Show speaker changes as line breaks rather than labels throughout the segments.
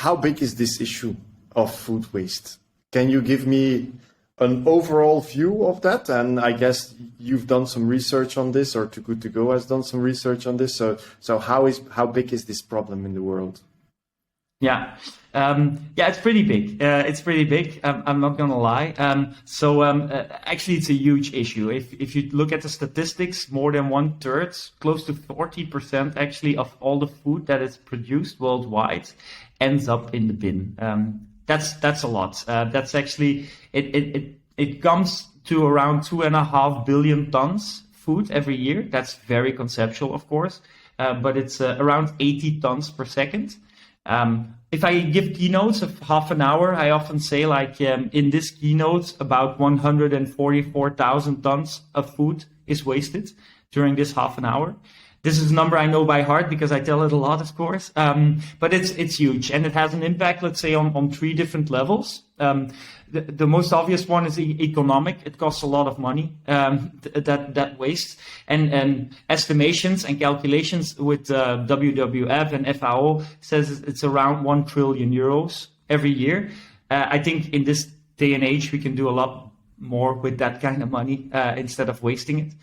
how big is this issue of food waste? Can you give me an overall view of that? And I guess you've done some research on this, or Too Good To Go has done some research on this. So how big is this problem in the world?
Yeah, it's pretty big. It's pretty big. I'm not gonna lie. Actually, it's a huge issue. If you look at the statistics, more than 1/3, close to 40% actually of all the food that is produced worldwide ends up in the bin. That's a lot. That's actually it comes to around 2.5 billion tons food every year. That's very conceptual, of course, but it's around 80 tons per second. If I give keynotes of half an hour, I often say in this keynote, about 144,000 tons of food is wasted during this half an hour. This is a number I know by heart because I tell it a lot, of course. But it's huge, and it has an impact, let's say, on 3 different levels. The most obvious one is economic. It costs a lot of money, that waste. And estimations and calculations with WWF and FAO says it's around 1 trillion euros every year. I think in this day and age, we can do a lot more with that kind of money instead of wasting it.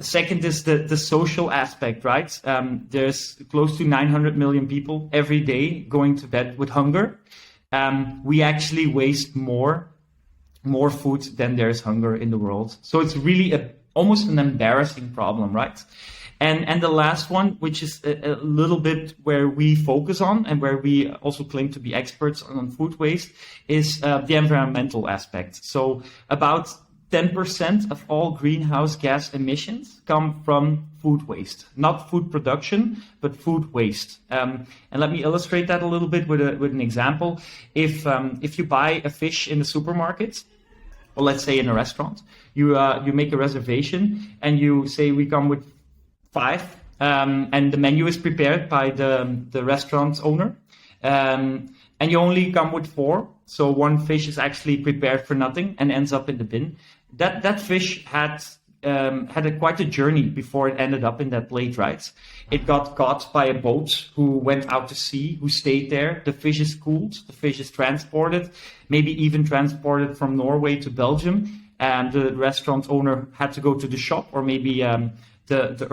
Second is the social aspect, right? There's close to 900 million people every day going to bed with hunger. We actually waste more food than there's hunger in the world. So it's really almost an embarrassing problem, right? And the last one, which is a little bit where we focus on and where we also claim to be experts on food waste, is the environmental aspect. So about 10% of all greenhouse gas emissions come from food waste, not food production, but food waste. And let me illustrate that a little bit with an example. If you buy a fish in the supermarket, or let's say in a restaurant, you make a reservation and you say we come with 5, and the menu is prepared by the restaurant owner, and you only come with 4. So 1 fish is actually prepared for nothing and ends up in the bin. That fish had quite a journey before it ended up in that plate, right? It got caught by a boat who went out to sea, who stayed there. The fish is cooled, the fish is transported, maybe even transported from Norway to Belgium. And the restaurant owner had to go to the shop, or maybe the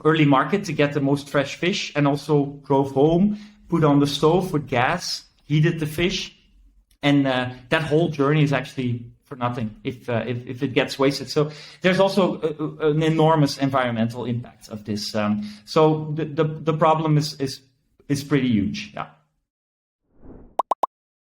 early market, to get the most fresh fish, and also drove home, put on the stove with gas, heated the fish, and that whole journey is actually for nothing if it gets wasted. So there's also an enormous environmental impact of this. So the problem is pretty huge. Yeah.